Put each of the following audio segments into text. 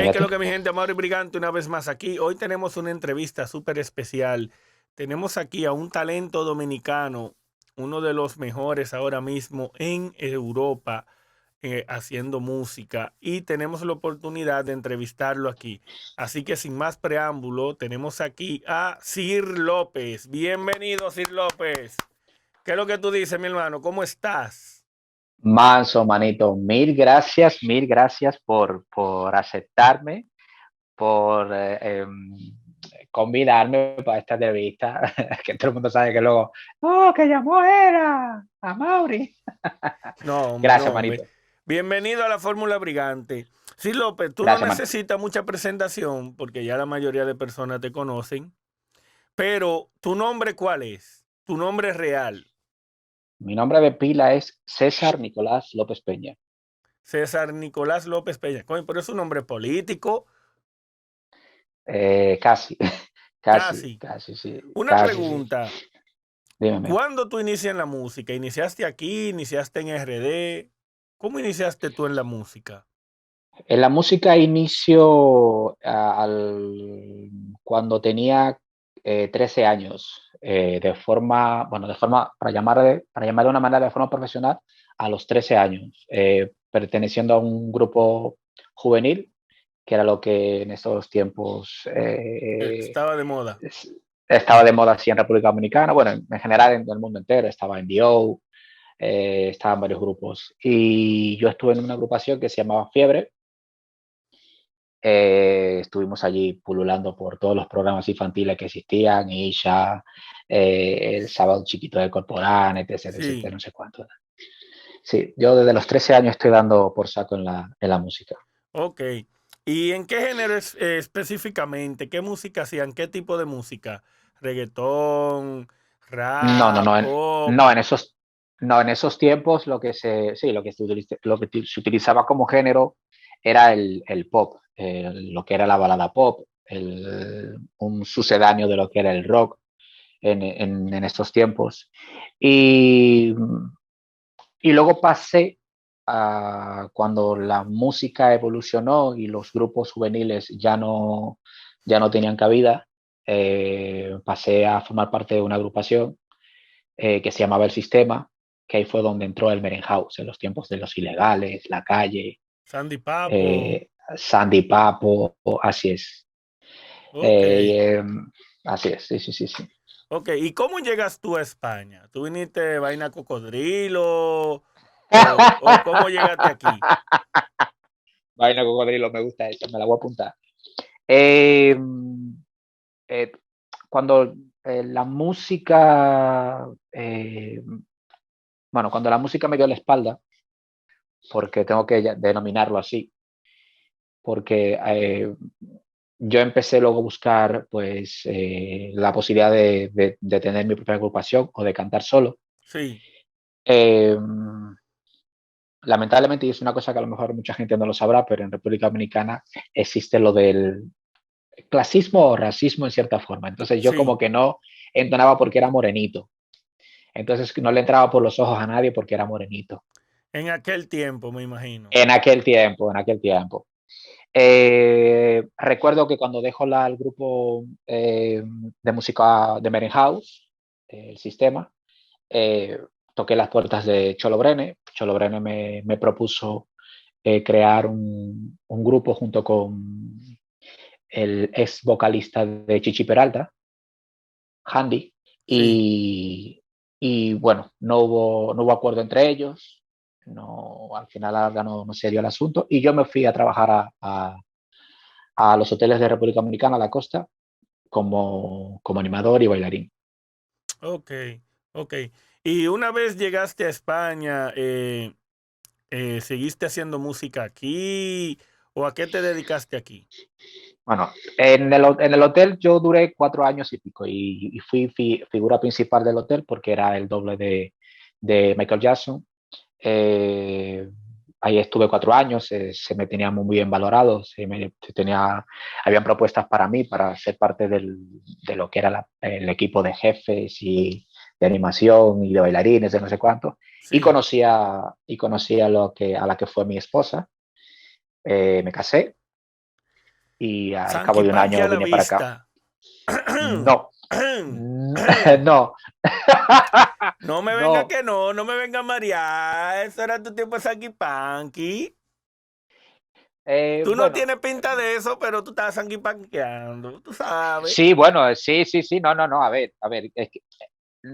Hey, ¿qué es lo Fíjate. que mi gente? Amaury Brigante una vez más aquí. Hoy tenemos una entrevista súper especial. Tenemos aquí a un talento dominicano, uno de los mejores ahora mismo en Europa, haciendo música, y tenemos la oportunidad de entrevistarlo aquí. Así que sin más preámbulo, tenemos aquí a Sir López. Bienvenido, Sir López. ¿Qué es lo que tú dices, mi hermano? ¿Cómo estás? Manso, manito, mil gracias por aceptarme, por convidarme para esta entrevista, que todo el mundo sabe que luego, oh, que llamó era a Mauri. No, hombre, Gracias, no, hombre. manito. Bienvenido a la Fórmula Brigante. Sí, López, tú no Gracias, manito. necesitas mucha presentación porque ya la mayoría de personas te conocen, pero ¿tu nombre cuál es? Tu nombre real. Mi nombre de pila es César Nicolás López Peña. César Nicolás López Peña. Coño, pero es un nombre político, Casi, casi. casi, sí, Una casi, sí. pregunta. Dime. ¿Cuándo tú inicias en la música? ¿Iniciaste aquí? ¿Iniciaste en RD? ¿Cómo iniciaste tú en la música? En la música inicio cuando tenía 13 años, para llamar de una manera de forma profesional, a los 13 años, perteneciendo a un grupo juvenil, que era lo que en esos tiempos Estaba de moda. estaba de moda así en República Dominicana, bueno, en general en el mundo entero, estaba en Dio, estaban varios grupos, y yo estuve en una agrupación que se llamaba Fiebre. Estuvimos allí pululando por todos los programas infantiles que existían, Isha, el Sábado Chiquito del Corporán, etc, Sí, no sé cuánto. Sí, yo desde los 13 años estoy dando por saco en la música. ok. ¿Y en qué género específicamente? ¿Qué música hacían? ¿Qué tipo de música? ¿Reggaetón, No, no, rap, no, pop? no, en esos tiempos sí, lo que se utilizaba como género era el pop, lo que era la balada pop, un sucedáneo de lo que era el rock en estos tiempos. Y, y luego pasé a cuando la música evolucionó y los grupos juveniles ya no tenían cabida, pasé a formar parte de una agrupación que se llamaba El Sistema, que ahí fue donde entró el Merenhouse, en los tiempos de Los Ilegales, La Calle, Sandy Papo. eh, Sandy Papo, así es. Ok, Eh, Así es, sí, sí, sí, sí. ok. ¿Y cómo llegas tú a España? ¿Tú viniste de vaina cocodrilo o cómo llegaste aquí? Vaina cocodrilo, me gusta esa, me la voy a apuntar. Eh, eh, Cuando la música, cuando la música me dio la espalda, porque tengo que denominarlo así, porque yo empecé luego a buscar pues la posibilidad de tener mi propia agrupación o de cantar solo. Sí, Eh, Lamentablemente, y es una cosa que a lo mejor mucha gente no lo sabrá, pero en República Dominicana existe lo del clasismo o racismo en cierta forma. Entonces yo como sí. que no entonaba porque era morenito. Entonces no le entraba por los ojos a nadie porque era morenito. En aquel tiempo, me imagino. En aquel tiempo, en aquel tiempo. Recuerdo que cuando dejo el grupo de música de Merenhouse, el sistema, eh, toqué las puertas de Cholo Brene. Cholo Brene me propuso crear un grupo junto con el ex vocalista de Chichi Peralta, Handy, Sí. y bueno, no hubo acuerdo entre ellos, no, al final no se dio el asunto, y yo me fui a trabajar a los hoteles de República Dominicana, a la costa, como animador y bailarín. Ok, ok. Y una vez llegaste a España, ¿seguiste haciendo música aquí o a qué te dedicaste aquí? Bueno, en el hotel yo duré 4 años y pico y fui figura principal del hotel porque era el doble de Michael Jackson. Eh, Ahí estuve 4 años, se me tenía muy bien valorado, habían propuestas para mí para ser parte de lo que era el equipo de jefes y de animación y de bailarines, de no sé cuánto, Sí, y conocía a la que fue mi esposa, me casé y al cabo Sanky de un Panky año a la vine para acá. vista. No, no, No me venga no. que no, no me venga a marear. Eso era tu tiempo de Sanky Panky. Tú no Bueno, tienes pinta de eso, pero tú estás Sanky Pankeando, tú sabes. sí, bueno, sí, sí, sí, no, no, no, a ver, es que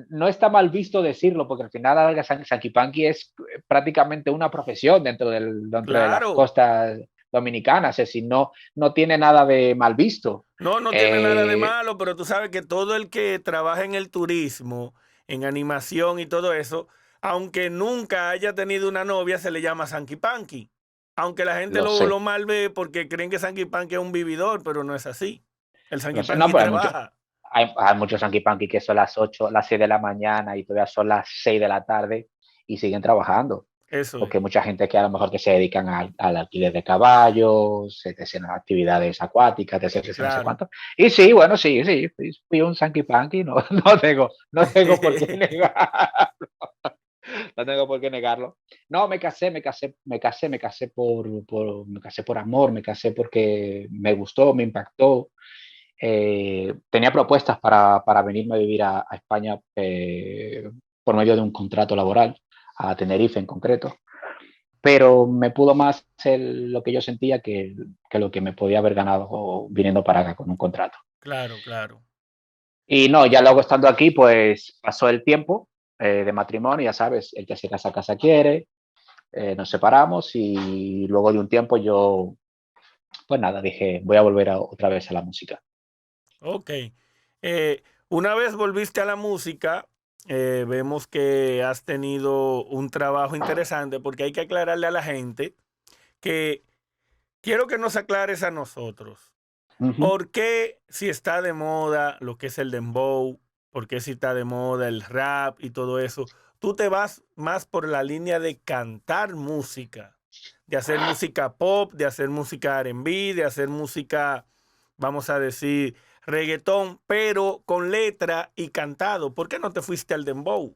no está mal visto decirlo, porque al final la larga Sanquipanqui es prácticamente una profesión dentro de las Claro. costas dominicanas, es decir, no, no tiene nada de mal visto. No, no tiene nada de Eh, malo, pero tú sabes que todo el que trabaja en el turismo, en animación y todo eso, aunque nunca haya tenido una novia, se le llama Sanky Panky. Aunque la gente lo lo sé, mal ve porque creen que Sanky Panky es un vividor, pero no es así. El Sanky lo sé, no, Panky pero trabaja. hay muchos Sanquipanqui que son las 8, las 6 de la mañana y todavía son las 6 de la tarde y siguen trabajando. Eso es. Porque hay mucha gente que a lo mejor que se dedican al alquiler de caballos, etc., actividades acuáticas, etc., no sé Claro. cuánto. Y sí, bueno, sí, sí, fui un Sanky Panky, no, no tengo por qué negar, no tengo por qué negarlo. No, me casé por amor, me casé porque me gustó, me impactó. Tenía propuestas para venirme a vivir a España por medio de un contrato laboral, a Tenerife en concreto, pero me pudo más lo que yo sentía que lo que me podía haber ganado viniendo para acá con un contrato. Claro, claro. Y no, ya luego estando aquí, pues pasó el tiempo de matrimonio, ya sabes, el que se casa quiere, nos separamos y luego de un tiempo yo, pues nada, dije, voy a volver otra vez a la música. Ok. Una vez volviste a la música, vemos que has tenido un trabajo interesante porque hay que aclararle a la gente que quiero que nos aclares a nosotros. Uh -huh. ¿Por qué si está de moda lo que es el dembow? ¿Por qué si está de moda el rap y todo eso? Tú te vas más por la línea de cantar música, de hacer música pop, de hacer música R&B, de hacer música, vamos a decir, reggaetón, pero con letra y cantado. ¿Por qué no te fuiste al dembow?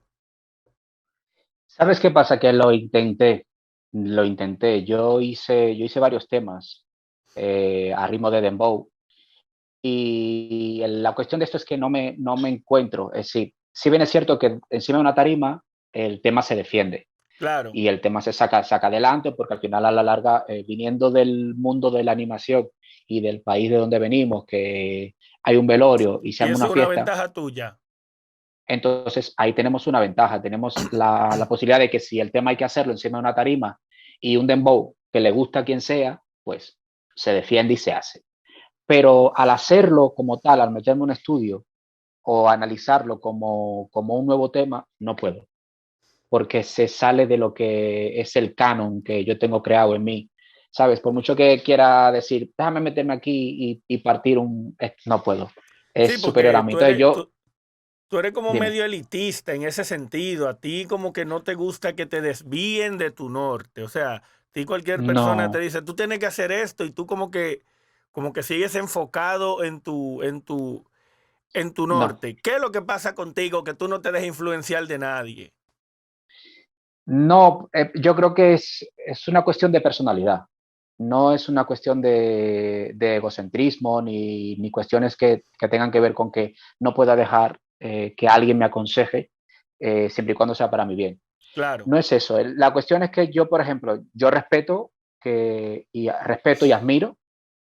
¿Sabes qué pasa? Que lo intenté. Yo hice varios temas a ritmo de dembow y la cuestión de esto es que no me encuentro. Es decir, si bien es cierto que encima de una tarima el tema se defiende Claro. y el tema saca adelante porque al final a la larga, viniendo del mundo de la animación y del país de donde venimos, que hay un velorio y se Y arma eso una es una fiesta, ventaja tuya. entonces ahí tenemos una ventaja, tenemos la posibilidad de que si el tema hay que hacerlo encima de una tarima y un dembow que le gusta a quien sea, pues se defiende y se hace. Pero al hacerlo como tal, al meterme en un estudio o analizarlo como un nuevo tema, no puedo, porque se sale de lo que es el canon que yo tengo creado en mí. ¿Sabes? Por mucho que quiera decir, déjame meterme aquí y partir no puedo. Sí, Es superior a porque mí. Entonces yo, tú eres como dime, medio elitista en ese sentido. A ti como que no te gusta que te desvíen de tu norte. O sea, a ti cualquier persona te no, dice, tú tienes que hacer esto y tú como que sigues enfocado en tu no. norte. ¿Qué es lo que pasa contigo que tú no te dejas influenciar de nadie? No, yo creo que es una cuestión de personalidad. No es una cuestión de egocentrismo ni cuestiones que tengan que ver con que no pueda dejar que alguien me aconseje siempre y cuando sea para mi bien. Claro, No es eso. La cuestión es que yo, por ejemplo, yo respeto y admiro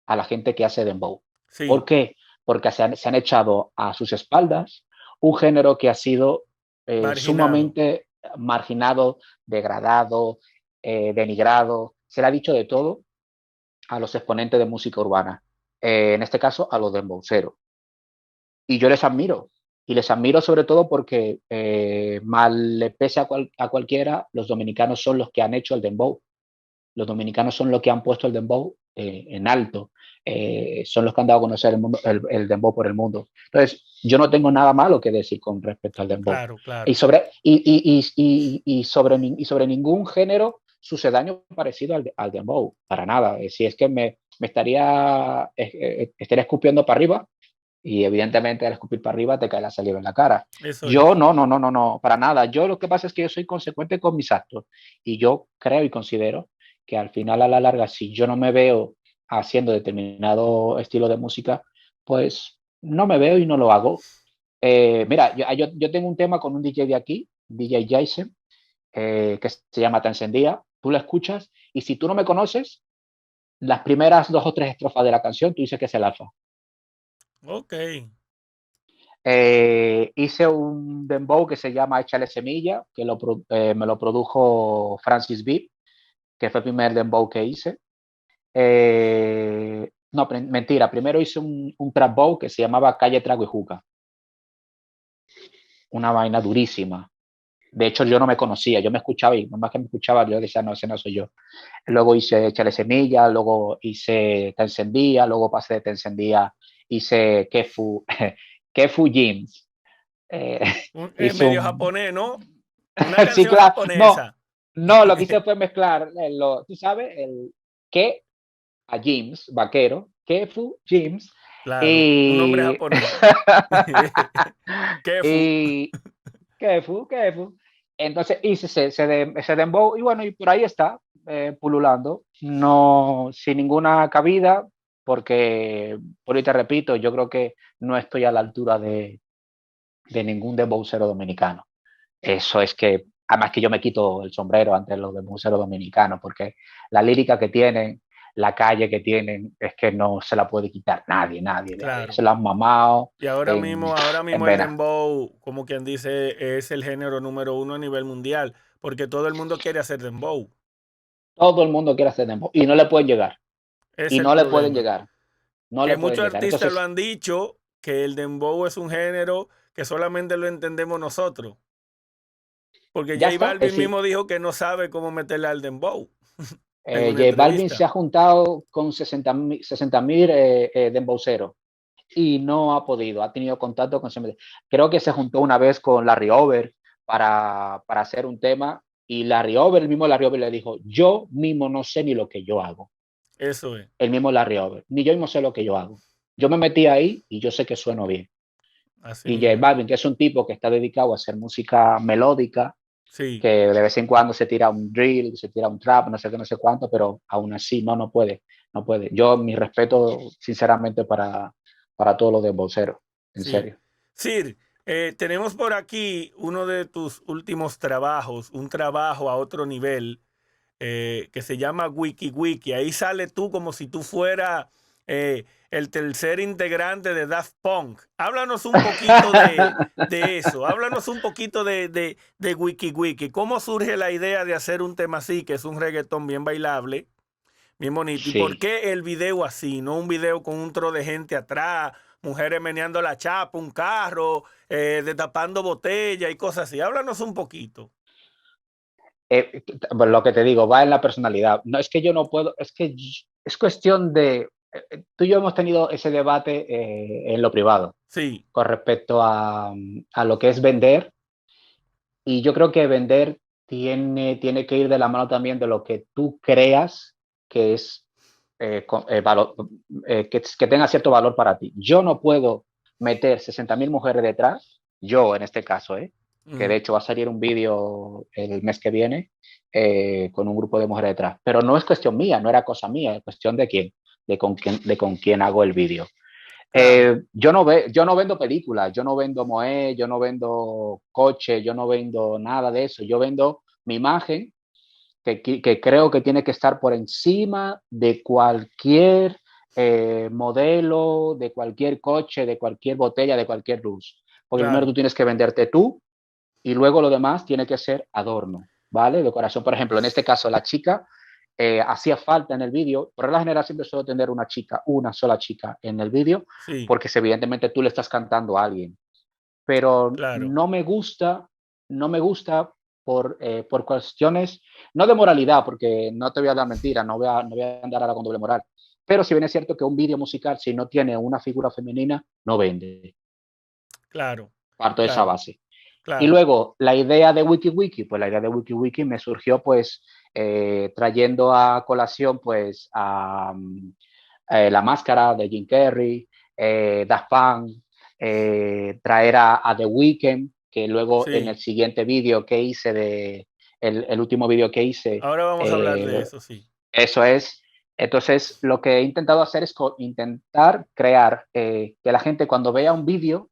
a la gente que hace dembow. ¿Por sí, qué? Porque se han echado a sus espaldas un género que ha sido marginado. sumamente marginado, degradado, denigrado. Se le ha dicho de todo a los exponentes de música urbana, en este caso a los dembowceros. Y yo les admiro. Y les admiro sobre todo porque, mal le pese a cualquiera, los dominicanos son los que han hecho el dembow. Los dominicanos son los que han puesto el dembow en alto, son los que han dado a conocer el dembow por el mundo. Entonces, yo no tengo nada malo que decir con respecto al dembow. Claro, Y claro. sobre, y sobre ningún género sucedáneo parecido al dembow, para nada. Si es que estaría escupiendo para arriba y evidentemente al escupir para arriba te cae la saliva en la cara. Eso es. Yo no, no, no, no, no, para nada. Yo lo que pasa es que yo soy consecuente con mis actos y yo creo y considero que al final a la larga, si yo no me veo haciendo determinado estilo de música, pues no me veo y no lo hago. Mira, yo tengo un tema con un DJ de aquí, DJ Jason, que se llama Te Encendía. Tú lo escuchas y si tú no me conoces, las primeras 2 o 3 estrofas de la canción, tú dices que es el alfa. Ok. Hice un dembow que se llama Échale Semilla, que me lo produjo Francis B, que fue el primer dembow que hice. No, mentira, primero hice un trap bow que se llamaba Calle Trago y Juca, una vaina durísima. De hecho, yo no me conocía, yo me escuchaba y nomás que me escuchaba, yo decía, no, ese no soy yo. Luego hice Échale Semilla, luego hice Te Encendía, luego pasé de Te Encendía, hice Kefu, Kefu Jeans. Eh, hice Medio un... japonés, ¿no? Una Sí, canción claro, no, japonesa. no, lo que hice fue mezclar, tú sabes, el que a James, vaquero, Kefu James, Claro, un nombre y, japonés. Kefu. y Kefu, Kefu. Entonces hice ese dembow y bueno, y por ahí está, pululando, no, sin ninguna cabida, porque, por ahí te repito, yo creo que no estoy a la altura de ningún dembowcero dominicano. Eso es que, además que yo me quito el sombrero ante los dembowceros dominicanos, porque la lírica que tienen, la calle que tienen, es que no se la puede quitar nadie, nadie, nadie. Claro. Se la han mamado Y ahora en mismo el vena. dembow, como quien dice, es el género número uno a nivel mundial, porque todo el mundo quiere hacer dembow. Todo el mundo quiere hacer dembow y no le pueden llegar. Es Y el no le pueden problema. llegar. No Que le pueden muchos llegar. artistas lo Entonces, han dicho, que el dembow es un género que solamente lo entendemos nosotros. Porque ya J está. Balvin mismo dijo que no sabe cómo meterle al dembow en una J Balvin se entrevista. ha juntado con 60.000 dembowceros y no ha podido, ha tenido contacto con... Creo que se juntó una vez con Larry Over para hacer un tema y Larry Over, el mismo Larry Over le dijo, yo mismo no sé ni lo que yo hago. Eso es. El mismo Larry Over, ni yo mismo sé lo que yo hago. Yo me metí ahí y yo sé que sueno bien. Así Y J mismo es. Balvin, que es un tipo que está dedicado a hacer música melódica, Sí, que de vez en cuando se tira un drill, se tira un trap, no sé qué, no sé cuánto, pero aún así no puede, no puede. Yo mi respeto sinceramente para todos los demboceros, en sí. serio. Sir, tenemos por aquí uno de tus últimos trabajos, un trabajo a otro nivel, que se llama Wiki Wiki. Ahí sale tú como si tú fueras el tercer integrante de Daft Punk. Háblanos un poquito de eso. Háblanos un poquito de Wiki Wiki. ¿Cómo surge la idea de hacer un tema así, que es un reggaetón bien bailable, bien bonito? ¿Y por Sí. qué el video así? No un video con un tro de gente atrás, mujeres meneando la chapa, un carro, destapando botella y cosas así. Háblanos un poquito. Bueno, lo que te digo, va en la personalidad. No es que yo no puedo, es que es cuestión de... Tú y yo hemos tenido ese debate en lo privado Sí, con respecto a lo que es vender. Y yo creo que vender tiene que ir de la mano también de lo que tú creas que es valor, que tenga cierto valor para ti. Yo no puedo meter 60.000 mujeres detrás, yo en este caso, que de ujú, hecho va a salir un vídeo el mes que viene con un grupo de mujeres detrás. Pero no es cuestión mía, no era cosa mía, es cuestión de quién, de con quién hago el vídeo. claro. Yo no vendo películas, yo no vendo Moe, yo no vendo coche, yo no vendo nada de eso. Yo vendo mi imagen, que creo que tiene que estar por encima de cualquier modelo, de cualquier coche, de cualquier botella, de cualquier luz. Porque primero tú Claro, tienes que venderte tú y luego lo demás tiene que ser adorno, ¿vale? Decoración, por ejemplo, en este caso la chica hacía falta en el vídeo, por la general siempre suelo tener una chica, una sola chica en el vídeo, sí, porque evidentemente tú le estás cantando a alguien, pero claro, no me gusta por cuestiones, no de moralidad, porque no te voy a dar mentira, no voy a andar ahora con doble moral, pero si bien es cierto que un vídeo musical, si no tiene una figura femenina, no vende, claro, parto de esa claro, base. Y claro. luego, la idea de WikiWiki, pues la idea de WikiWiki me surgió pues trayendo a colación pues a La Máscara de Jim Carrey, Daft Punk, traer a The Weeknd, que luego en el Sí, siguiente vídeo que hice, el último vídeo que hice, ahora vamos a hablar de eh, eso, sí. eso es, Entonces, lo que he intentado hacer es intentar crear que la gente cuando vea un vídeo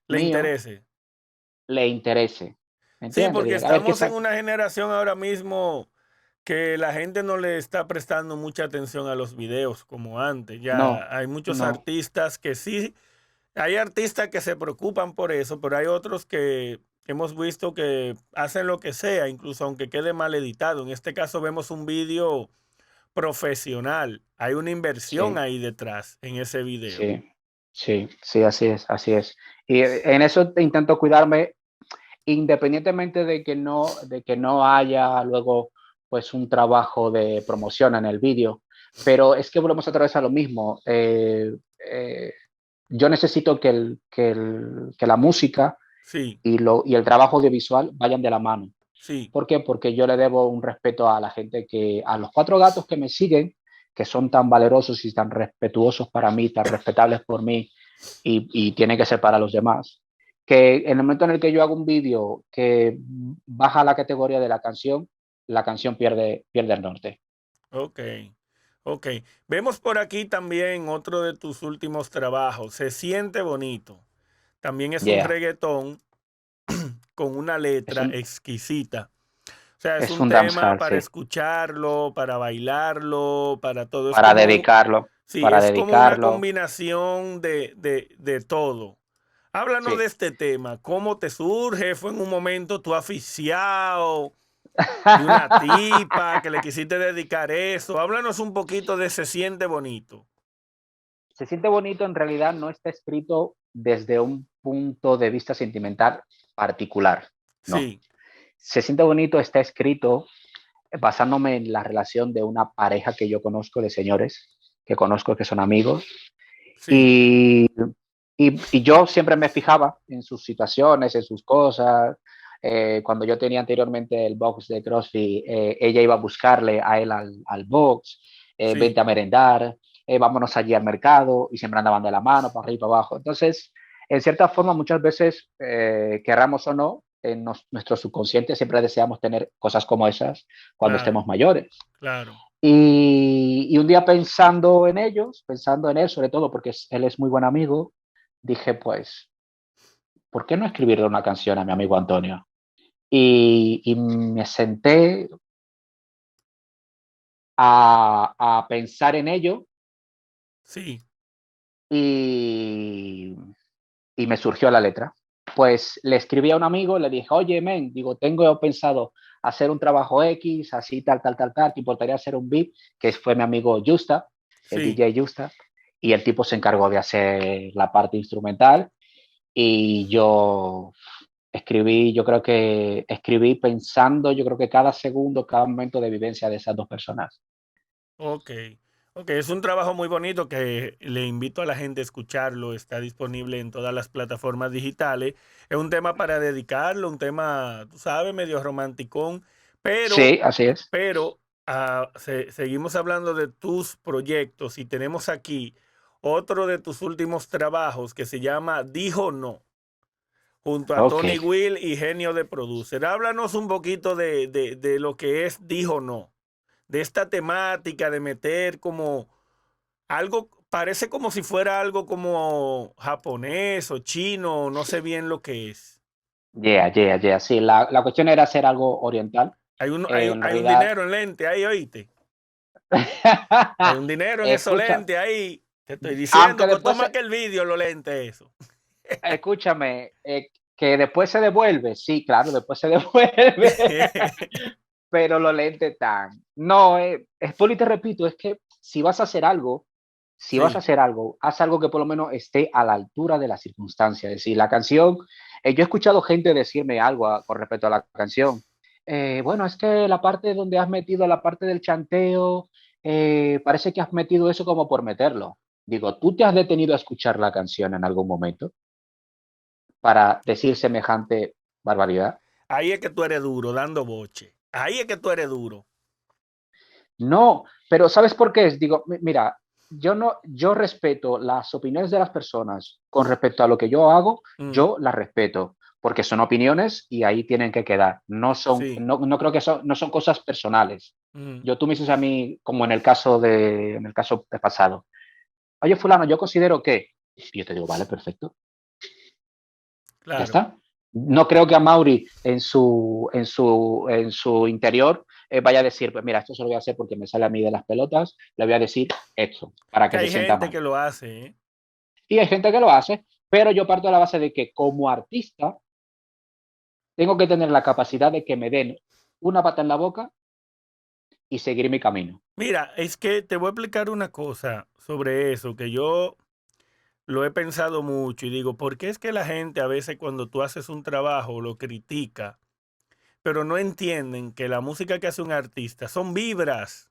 Le mío interese. le interese. ¿Me Sí, entiendes? porque Diga, a ver qué estamos en está. una generación ahora mismo que la gente no le está prestando mucha atención a los videos como antes. Ya No, hay muchos no. artistas que sí, hay artistas que se preocupan por eso, pero hay otros que hemos visto que hacen lo que sea, incluso aunque quede mal editado. En este caso vemos un video profesional. Hay una inversión Sí, ahí detrás en ese video. sí, sí, sí, así es, así es. Y en eso intento cuidarme, independientemente de que no haya luego pues un trabajo de promoción en el vídeo. Pero es que volvemos otra vez a lo mismo. Yo necesito que la música Sí, y el trabajo audiovisual vayan de la mano. sí, ¿Por qué? Porque yo le debo un respeto a la gente a los cuatro gatos que me siguen, que son tan valerosos y tan respetuosos para mí, tan respetables por mí y tienen que ser para los demás, que en el momento en el que yo hago un vídeo que baja la categoría de la canción pierde el norte. ok. Ok, vemos por aquí también otro de tus últimos trabajos, Se siente bonito. También es un Yeah, reggaetón con una es letra un, exquisita. O sea, es es un un tema dancehall, para sí, escucharlo, para bailarlo, para todo. Es para como, dedicarlo, sí, para es como una dedicarlo, combinación de todo. Háblanos de sí. este tema. ¿Cómo te surge? ¿Fue en un momento tú aficiado de una tipa que le quisiste dedicar eso? Háblanos un poquito de Se siente bonito. Se siente bonito en realidad no está escrito desde un punto de vista sentimental particular, no. Sí, Se siente bonito está escrito basándome en la relación de una pareja que yo conozco de señores, que conozco que son amigos, sí, y, y yo siempre me fijaba en sus situaciones, en sus cosas. Cuando yo tenía anteriormente el box de CrossFit, ella iba a buscarle a él al box, vente sí. a merendar, vámonos allí al mercado, y siempre andaban de la mano, para arriba y para abajo. Entonces, en cierta forma, muchas veces, querramos o no, en nuestro subconsciente siempre deseamos tener cosas como esas cuando Claro, estemos mayores. claro. Y un día pensando en ellos, pensando en él, sobre todo porque él es muy buen amigo, dije, pues, ¿por qué no escribirle una canción a mi amigo Antonio? Y me senté a pensar en ello Sí, y, y me surgió la letra. Pues le escribí a un amigo, le dije, oye, men, digo, tengo pensado hacer un trabajo X, así, tal, tal, tal, tal, ¿te importaría hacer un beat? Que fue mi amigo Justa, el sí. DJ Justa, y el tipo se encargó de hacer la parte instrumental y yo escribí, yo creo que escribí pensando, yo creo que cada segundo, cada momento de vivencia de esas dos personas. Ok. Ok, es un trabajo muy bonito que le invito a la gente a escucharlo. Está disponible en todas las plataformas digitales. Es un tema para dedicarlo, un tema, tú sabes, medio romanticón, pero, Sí, así es. pero seguimos hablando de tus proyectos y tenemos aquí otro de tus últimos trabajos que se llama Dijo No, junto a Ok. Tony Will y Genio de Producer. Háblanos un poquito de lo que es Dijo No, de esta temática de meter como algo, parece como si fuera algo como japonés o chino, no sé bien lo que es. Yeah, yeah, yeah. Sí, la cuestión era hacer algo oriental. En Hay un realidad, dinero en lente ahí, oíste. Hay un dinero en esos escucha, lentes ahí. Te estoy aunque diciendo que después, toma que el vídeo lo lente eso. escúchame, que después se devuelve, sí, claro, después se devuelve, pero los lentes tan. No, es por y te repito, es que si vas a hacer algo, si vas a Sí, hacer algo, haz algo que por lo menos esté a la altura de la circunstancia. Es decir, la canción, yo he escuchado gente decirme algo con respecto a la canción. Bueno, es que la parte donde has metido la parte del chanteo, parece que has metido eso como por meterlo. Digo, ¿tú te has detenido a escuchar la canción en algún momento para decir semejante barbaridad? ahí es que tú eres duro, dando boche. Ahí es que tú eres duro. No, pero ¿sabes por qué? Digo, mira, yo no, yo respeto las opiniones de las personas con respecto a lo que yo hago, Mm, yo las respeto, porque son opiniones y ahí tienen que quedar. No son, sí. no creo que son, no son cosas personales. Ujú, Tú me dices a mí, como en el caso de pasado, oye, fulano, yo considero que, y yo te digo, vale, perfecto, ya claro. está. No creo que a Mauri en su interior vaya a decir, pues mira, esto se lo voy a hacer porque me sale a mí de las pelotas, le voy a decir esto, para Que que se hay sienta gente mal. que lo hace, ¿eh? Y hay gente que lo hace, pero yo parto de la base de que como artista tengo que tener la capacidad de que me den una pata en la boca y seguir mi camino. Mira, es que te voy a explicar una cosa sobre eso, que yo lo he pensado mucho y digo, ¿por qué es que la gente a veces cuando tú haces un trabajo lo critica, pero no entienden que la música que hace un artista son vibras?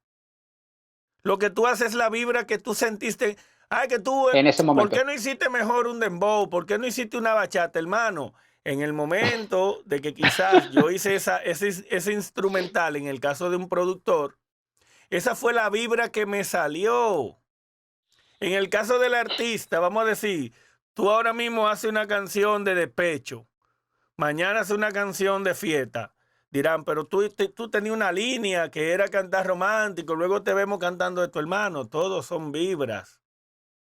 Lo que tú haces es la vibra que tú sentiste. Ay, que tú, En ese ¿por momento. qué no hiciste mejor un dembow? ¿Por qué no hiciste una bachata, hermano? En el momento de que quizás yo hice ese instrumental, en el caso de un productor, esa fue la vibra que me salió. En el caso del artista, vamos a decir, tú ahora mismo haces una canción de despecho, mañana haces una canción de fiesta. Dirán, pero tú tenías una línea que era cantar romántico, luego te vemos cantando de tu hermano. Todos son vibras.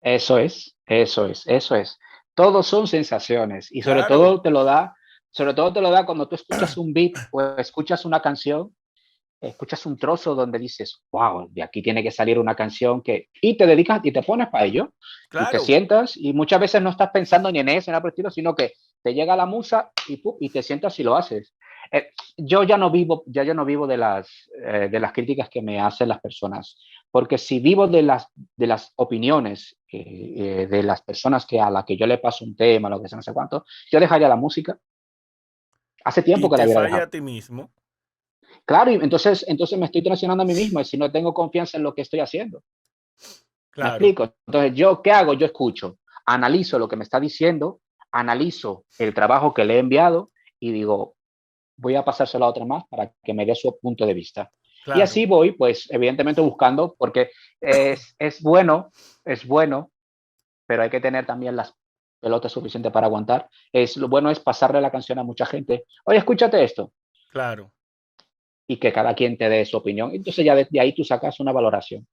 Eso es, eso es, eso es. Todos son sensaciones y Claro, sobre todo te lo da cuando tú escuchas un beat o escuchas una canción, escuchas un trozo donde dices, wow, de aquí tiene que salir una canción que, y te dedicas y te pones para ello y te claro. sientas y muchas veces no estás pensando ni en eso, ni nada por el estilo, sino que te llega la musa y, ¡pum! Y te sientas y lo haces. Yo ya no vivo de las críticas que me hacen las personas, porque si vivo de las opiniones de las personas que a las que yo le paso un tema, lo que sea, no sé cuánto, yo dejaría la música. Hace Y tiempo que la te hubiera falla a dejado. ti mismo. Claro, y entonces me estoy traicionando a mí mismo y si no tengo confianza en lo que estoy haciendo. ¿Me Claro. explico? Entonces, ¿yo qué hago? Yo escucho, analizo lo que me está diciendo, analizo el trabajo que le he enviado y digo, voy a pasárselo a otra más para que me dé su punto de vista. Y Claro. así voy, pues, evidentemente buscando, porque es bueno, pero hay que tener también las pelotas suficientes para aguantar. Lo bueno es pasarle la canción a mucha gente. Oye, escúchate esto. Claro. Y que cada quien te dé su opinión. Entonces ya de ahí tú sacas una valoración.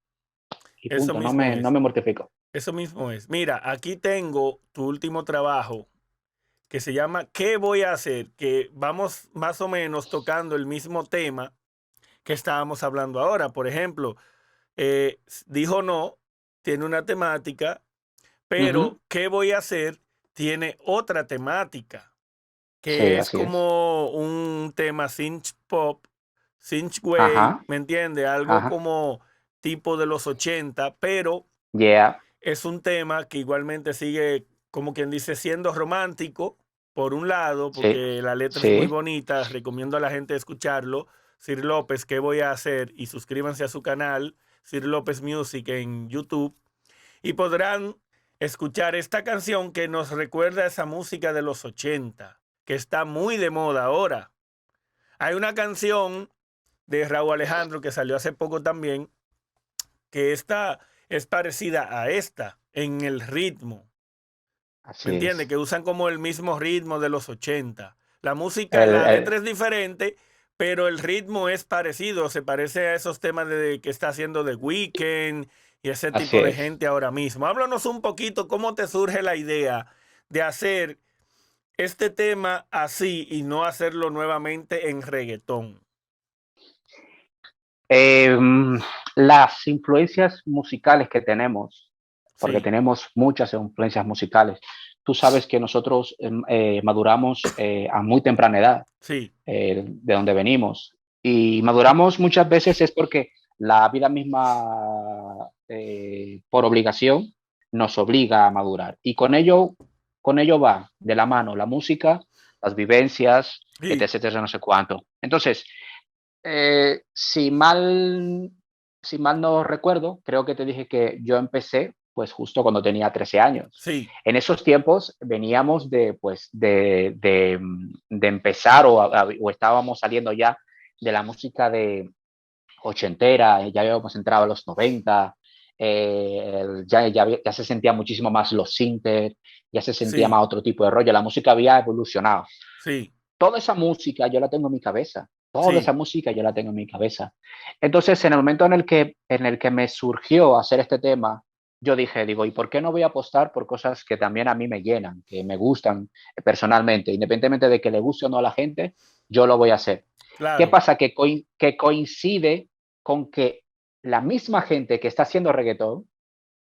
Y Eso punto, mismo no es. me mortifico. Eso mismo es. Mira, aquí tengo tu último trabajo que se llama ¿Qué voy a hacer? Que vamos más o menos tocando el mismo tema que estábamos hablando ahora. Por ejemplo, dijo no, tiene una temática, Uh -huh. pero ¿qué voy a hacer? Tiene otra temática, Sí, que es así es. como un tema synth pop, synth wave, Ajá, ¿me entiende? Algo ajá. como tipo de los 80, pero Yeah, es un tema que igualmente sigue, como quien dice, siendo romántico, por un lado, sí, porque la letra es muy sí. bonita, recomiendo a la gente escucharlo. Sir López, ¿qué voy a hacer? Y suscríbanse a su canal, Sir López Music en YouTube, y podrán escuchar esta canción que nos recuerda a esa música de los 80, que está muy de moda ahora. Hay una canción de Raúl Alejandro que salió hace poco también, que esta es parecida a esta en el ritmo. ¿Me Así entiendes? es. Que usan como el mismo ritmo de los 80. La música, la letra El, es diferente, pero el ritmo es parecido. Se parece a esos temas que está haciendo The Weeknd y ese así tipo de es. gente ahora mismo. Háblanos un poquito cómo te surge la idea de hacer este tema así y no hacerlo nuevamente en reggaetón. Eh, las influencias musicales que tenemos, porque Sí, tenemos muchas influencias musicales, tú sabes que nosotros maduramos a muy temprana edad, sí, de donde venimos, y maduramos muchas veces es porque la vida misma, por obligación, nos obliga a madurar. Y con ello va de la mano la música, las vivencias, etc, sí. etcétera, no sé cuánto. Entonces, eh, si mal, si mal no recuerdo, creo que te dije que yo empecé pues justo cuando tenía 13 años. Sí, En esos tiempos veníamos de empezar o estábamos saliendo ya de la música de ochentera, ya habíamos entrado a los 90, ya se sentía muchísimo más los sintes, ya se sentía sí, más otro tipo de rollo, la música había evolucionado. sí, Toda esa música yo la tengo en mi cabeza. Toda esa Sí, música yo la tengo en mi cabeza. Entonces, en el momento en el que me surgió hacer este tema, yo dije, digo, ¿y por qué no voy a apostar por cosas que también a mí me llenan, que me gustan personalmente? Independientemente de que le guste o no a la gente, yo lo voy a hacer. ¿Qué claro, pasa? Que coincide con que la misma gente que está haciendo reggaetón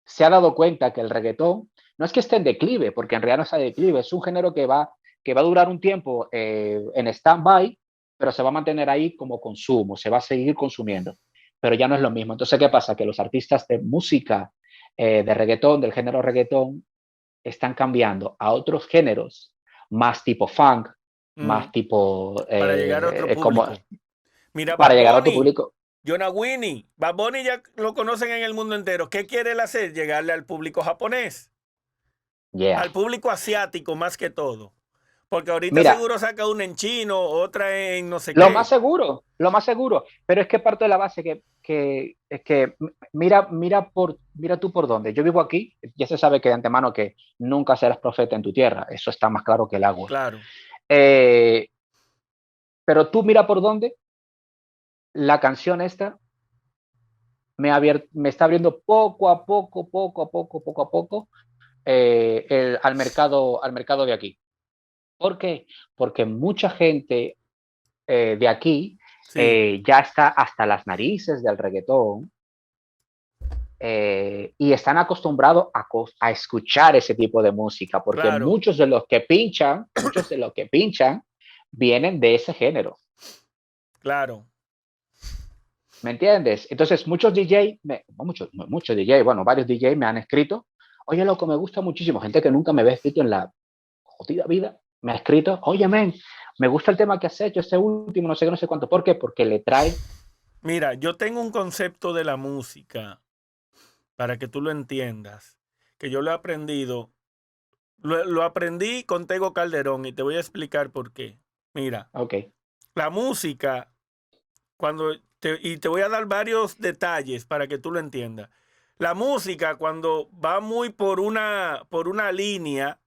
se ha dado cuenta que el reggaetón no es que esté en declive, porque en realidad no está en declive, es un género que va a durar un tiempo en stand-by, pero se va a mantener ahí como consumo, se va a seguir consumiendo, pero ya no es lo mismo. Entonces, ¿qué pasa? Que los artistas de música de reggaetón, del género reggaetón, están cambiando a otros géneros más tipo funk, mm, más tipo para llegar a otro como público. Mira, para Bad llegar a otro Bunny, público. Jonah Winnie, Bad Bunny ya lo conocen en el mundo entero. ¿Qué quiere él hacer? Llegarle al público japonés, Yeah. al público asiático más que todo. Porque ahorita Mira, seguro saca una en chino, otra en no sé qué. Lo más seguro, pero es que parto de la base que mira tú por dónde. Yo vivo aquí, ya se sabe que de antemano que nunca serás profeta en tu tierra, eso está más claro que el agua. Claro, Eh, pero tú mira por dónde la canción esta me está abriendo poco a poco al mercado de aquí. ¿Por qué? Porque mucha gente de aquí sí, ya está hasta las narices del reggaetón y están acostumbrados a escuchar ese tipo de música, porque claro, muchos de los que pinchan vienen de ese género, claro. ¿me entiendes? Entonces muchos DJ, bueno, varios DJ me han escrito, oye, loco, me gusta muchísimo, gente que nunca me había escrito en la jodida vida, me ha escrito, oye, men, me gusta el tema que has hecho, este último, no sé qué, no sé cuánto, ¿por qué? Porque le trae, Mira, yo tengo un concepto de la música, para que tú lo entiendas, que yo lo he aprendido. Lo aprendí con Tego Calderón y te voy a explicar por qué. Mira, ok, la música, y te voy a dar varios detalles para que tú lo entiendas. La música, cuando va muy por una línea,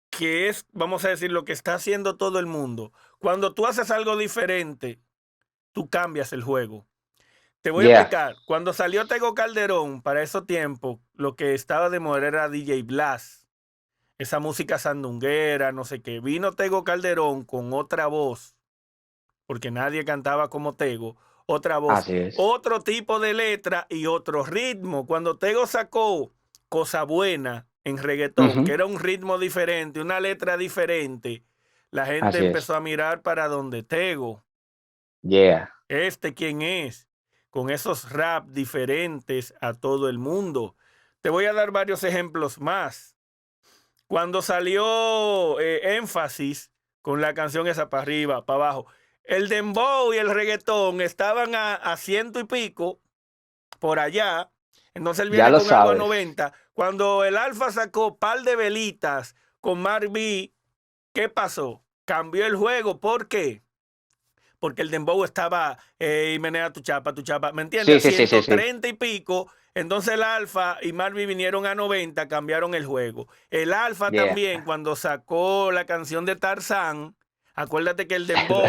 que es, vamos a decir, lo que está haciendo todo el mundo, cuando tú haces algo diferente, tú cambias el juego. Te voy a yeah, explicar. Cuando salió Tego Calderón, para esos tiempos, lo que estaba de moda era DJ Blas. Esa música sandunguera, no sé qué. Vino Tego Calderón con otra voz, porque nadie cantaba como Tego, otra voz, así es. otro tipo de letra y otro ritmo. Cuando Tego sacó Cosa Buena en reggaetón, que Ujú, era un ritmo diferente, una letra diferente, la gente así es. empezó a mirar para donde Tego. Yeah. ¿Quién es? Con esos rap diferentes a todo el mundo. Te voy a dar varios ejemplos más. Cuando salió Énfasis con la canción esa para arriba, para abajo, el dembow y el reggaetón estaban a ciento y pico por allá. Entonces él Ya viene lo con algo a sabes. 90. Cuando el Alfa sacó par de velitas con Mark B, ¿qué pasó? Cambió el juego. ¿Por qué? Porque el dembow estaba y menea tu chapa, ¿me entiendes? A Sí, sí, sí, sí, ciento sí. treinta y pico. Entonces el Alfa y Marvin vinieron a 90, cambiaron el juego. El Alfa Yeah. también, cuando sacó la canción de Tarzán, acuérdate que el dembow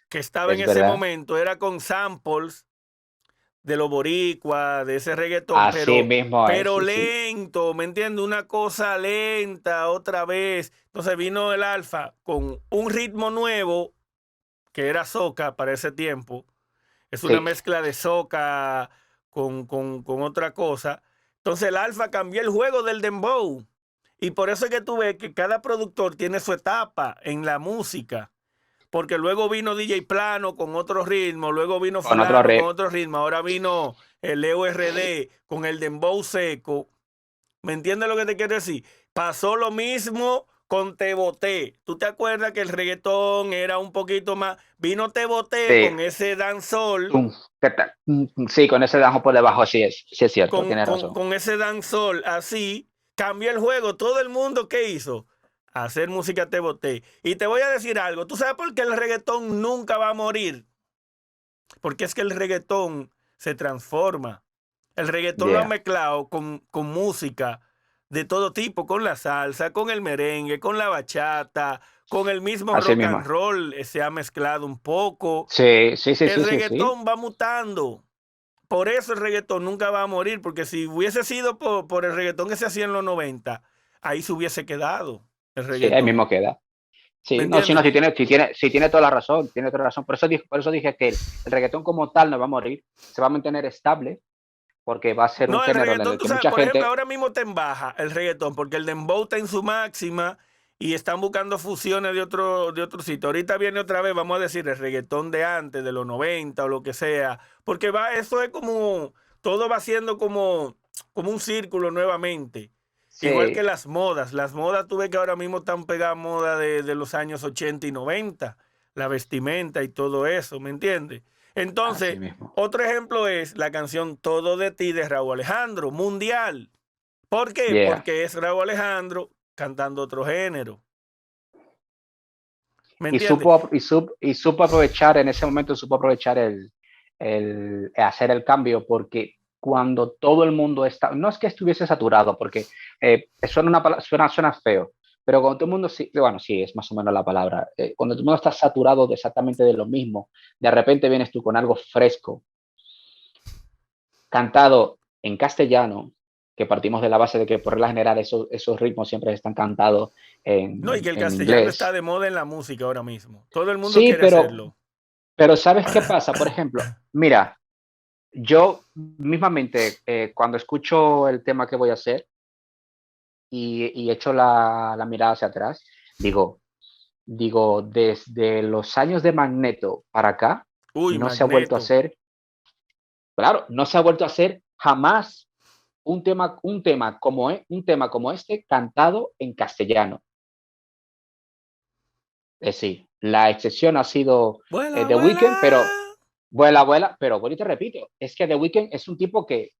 que estaba en Es ese verdad. momento era con samples de los boricuas, de ese reggaetón, Así pero, mismo es, pero sí, sí. lento, ¿me entiendes? Una cosa lenta otra vez. Entonces vino el Alfa con un ritmo nuevo que era soca para ese tiempo. Es una Sí. mezcla de soca con otra cosa. Entonces el Alfa cambió el juego del dembow. Y por eso es que tú ves que cada productor tiene su etapa en la música. Porque luego vino DJ Plano con otro ritmo, luego vino Con otro fulano con re. otro ritmo, ahora vino el Leo RD con el dembow seco. ¿Me entiendes lo que te quiero decir? Pasó lo mismo con Te Boté. ¿Tú te acuerdas que el reggaetón era un poquito más? Vino Te Boté Sí. con ese dancehall, ¿Qué tal? Sí, con ese dajo por debajo, sí es cierto, con, tienes con, razón. con ese dancehall así, cambió el juego. Todo el mundo, ¿qué hizo? Hacer música Te Boté. Y te voy a decir algo. ¿Tú sabes por qué el reggaetón nunca va a morir? Porque es que el reggaetón se transforma. El reggaetón lo han Yeah. mezclado con música de todo tipo, con la salsa, con el merengue, con la bachata, Con el mismo Así rock and mismo. roll se ha mezclado un poco. Sí, sí, sí, El sí, sí, sí. reggaetón va mutando. Por eso el reggaetón nunca va a morir, porque si hubiese sido por el reggaetón que se hacía en los 90, ahí se hubiese quedado el Sí, ahí reggaetón. mismo queda. ¿Me Sí, no, sí, no, entiendes? sí tiene toda la razón, tiene toda la razón. Por eso dije que el reggaetón como tal no va a morir, se va a mantener estable, porque va a ser un No, el género en reggaetón, el tú que sabes, mucha por ejemplo, gente, ahora mismo te embaja el reggaetón, porque el dembow está en su máxima y están buscando fusiones de otro sitio. Ahorita viene otra vez, vamos a decir, el reggaetón de antes, de los 90 o lo que sea, porque eso es como, todo va siendo como un círculo nuevamente. Igual que sí, las modas tú ves que ahora mismo están pegadas moda de los años 80 y 90, la vestimenta y todo eso, ¿me entiendes? así Entonces, mismo. otro ejemplo es la canción Todo de ti de Raúl Alejandro, mundial. ¿Por qué? Yeah. Porque es Raúl Alejandro cantando otro género. ¿Me Y entiendes? supo aprovechar, en ese momento supo aprovechar hacer el cambio, porque cuando todo el mundo está, no es que estuviese saturado, porque suena feo, pero cuando todo el mundo, sí, bueno, sí, es más o menos la palabra, cuando todo el mundo está saturado de exactamente de lo mismo, de repente vienes tú con algo fresco, cantado en castellano, que partimos de la base de que por regla general esos ritmos siempre están cantados No, y que el en castellano está inglés. de moda en la música ahora mismo. Todo el mundo Sí, quiere hacerlo. pero ¿sabes qué pasa? Por ejemplo, mira, yo mismamente cuando escucho el tema que voy a hacer y echo la mirada hacia atrás, digo, desde los años de Magneto para acá, Uy, no se ha vuelto a Magneto. hacer, claro, no se ha vuelto a hacer jamás un tema como este cantado en castellano. Es decir, la excepción ha sido Vuela, The Weeknd, pero vuela. vuela, pero bueno, y te repito, es que The Weeknd es un tipo que,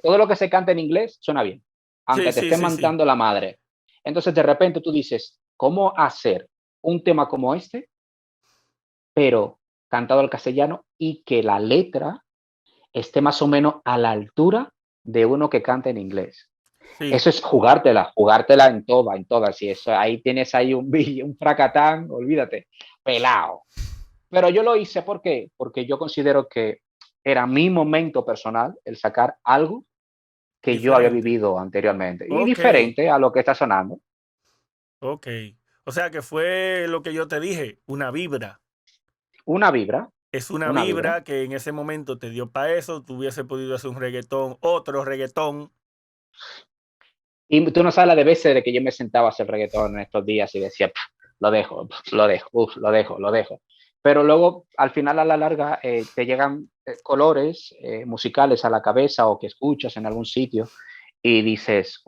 todo lo que se canta en inglés suena bien, Sí, aunque te sí, esté sí, sí. mantando la madre. Entonces, de repente tú dices, ¿cómo hacer un tema como este, pero cantado al castellano y que la letra esté más o menos a la altura de uno que canta en inglés? Sí. Eso es jugártela en todas. Y eso, ahí tienes ahí un fracatán, olvídate, pelado. Pero yo lo hice porque yo considero que era mi momento personal el sacar algo que yo había Diferente. vivido anteriormente y Ok, diferente a lo que está sonando. ok. O sea que fue lo que yo te dije, una vibra. Una vibra, Es una una vibra. vibra que en ese momento te dio para eso. Tú hubiese podido hacer un reggaetón, otro reggaetón. Y tú no sabes la de veces de que yo me sentaba a hacer reggaetón en estos días y decía, lo dejo, lo dejo, lo dejo. Pero luego, al final, a la larga, te llegan colores musicales a la cabeza o que escuchas en algún sitio y dices,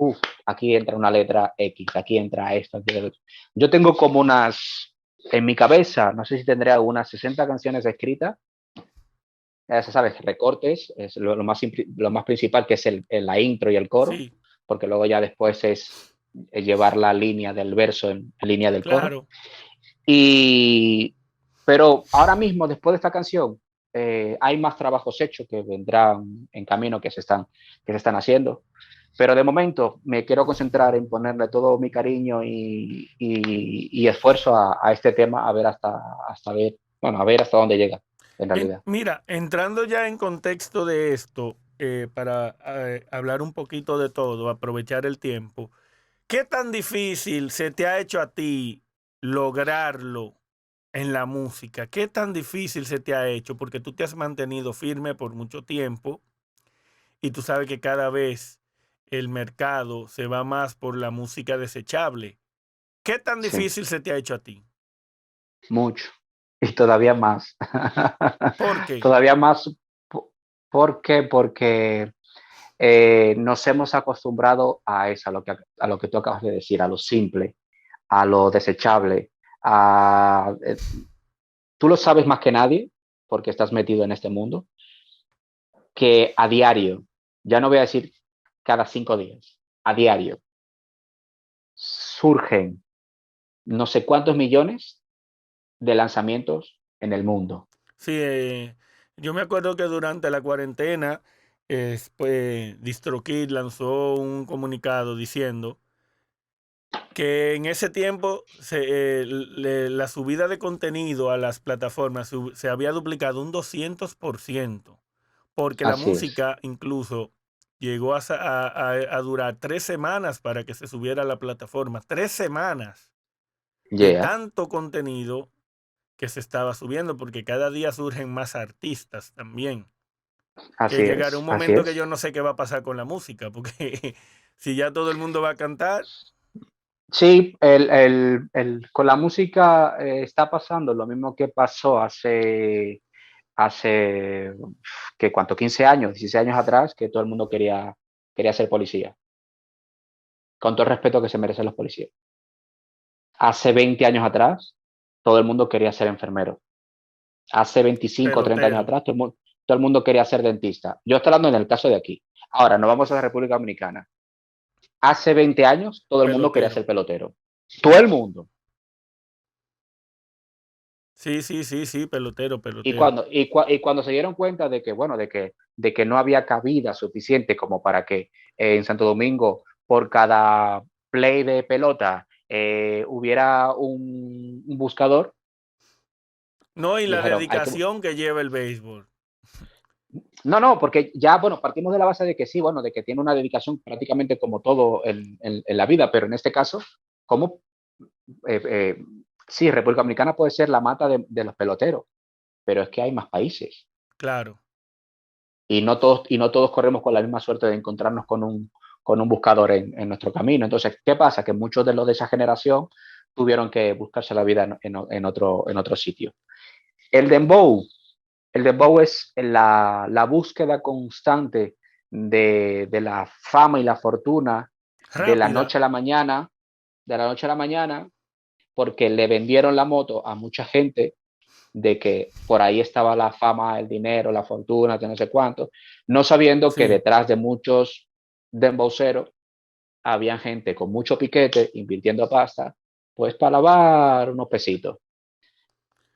aquí entra una letra X, aquí entra esto. Yo tengo como en mi cabeza, no sé si tendré algunas 60 canciones escritas, sabes, recortes, es lo más principal que es la intro y el coro, Sí, porque luego ya después es llevar la línea del verso en línea del coro. claro. Y, pero ahora mismo, después de esta canción, hay más trabajos hechos que vendrán en camino que se están haciendo. Pero de momento me quiero concentrar en ponerle todo mi cariño y esfuerzo a este tema, a ver hasta dónde llega, en realidad. Mira, entrando ya en contexto de esto, para hablar un poquito de todo, aprovechar el tiempo, ¿qué tan difícil se te ha hecho a ti lograrlo en la música? ¿Qué tan difícil se te ha hecho? Porque tú te has mantenido firme por mucho tiempo y tú sabes que cada vez el mercado se va más por la música desechable. ¿Qué tan Sí, difícil se te ha hecho a ti? mucho. Y todavía más. ¿Por qué? Todavía más. ¿Por qué? Porque nos hemos acostumbrado a eso, a lo que tú acabas de decir, a lo simple, a lo desechable. Tú lo sabes más que nadie, porque estás metido en este mundo, que a diario, ya no voy a decir cada 5 días, a diario, surgen no sé cuántos millones de lanzamientos en el mundo. Sí, yo me acuerdo que durante la cuarentena, pues, DistroKid lanzó un comunicado diciendo que en ese tiempo la subida de contenido a las plataformas se había duplicado un 200%, porque la Así es. música incluso llegó a durar 3 semanas para que se subiera a la plataforma. 3 semanas de Yeah, tanto contenido que se estaba subiendo, porque cada día surgen más artistas también. Que así llegará un es, así momento que yo es. no sé qué va a pasar con la música, porque si ya todo el mundo va a cantar, Sí, con la música está pasando lo mismo que pasó hace, ¿qué cuánto? 15 años, 16 años atrás, que todo el mundo quería ser policía, con todo el respeto que se merecen los policías. Hace 20 años atrás, todo el mundo quería ser enfermero. Hace 25 o 30 años pelotero. atrás, todo el mundo quería ser dentista. Yo estoy hablando en el caso de aquí. Ahora, nos vamos a la República Dominicana. Hace 20 años, todo el mundo quería Pelotero. ser pelotero. Todo el mundo. Sí, sí, sí, sí, pelotero, Y pelotero. cuando se dieron cuenta de que, bueno, de que no había cabida suficiente como para que en Santo Domingo, por cada play de pelota, hubiera un buscador, No, y la dijeron, dedicación que lleva el béisbol. no, no, porque ya, bueno, partimos de la base de que sí, bueno, de que tiene una dedicación prácticamente como todo en la vida, pero en este caso, como, eh, eh, sí, República Dominicana puede ser la mata de los peloteros, pero es que hay más países. Claro. Y no todos corremos con la misma suerte de encontrarnos con un buscador en nuestro camino. Entonces, ¿qué pasa? Que muchos de los de esa generación tuvieron que buscarse la vida en otro sitio. El dembow, el dembow es la búsqueda constante de la fama y la fortuna de la Rápida. noche a la mañana, de la noche a la mañana, porque le vendieron la moto a mucha gente de que por ahí estaba la fama, el dinero, la fortuna, de no sé cuánto, no sabiendo que Sí, detrás de muchos dembowceros había gente con mucho piquete invirtiendo pasta, pues para lavar unos pesitos.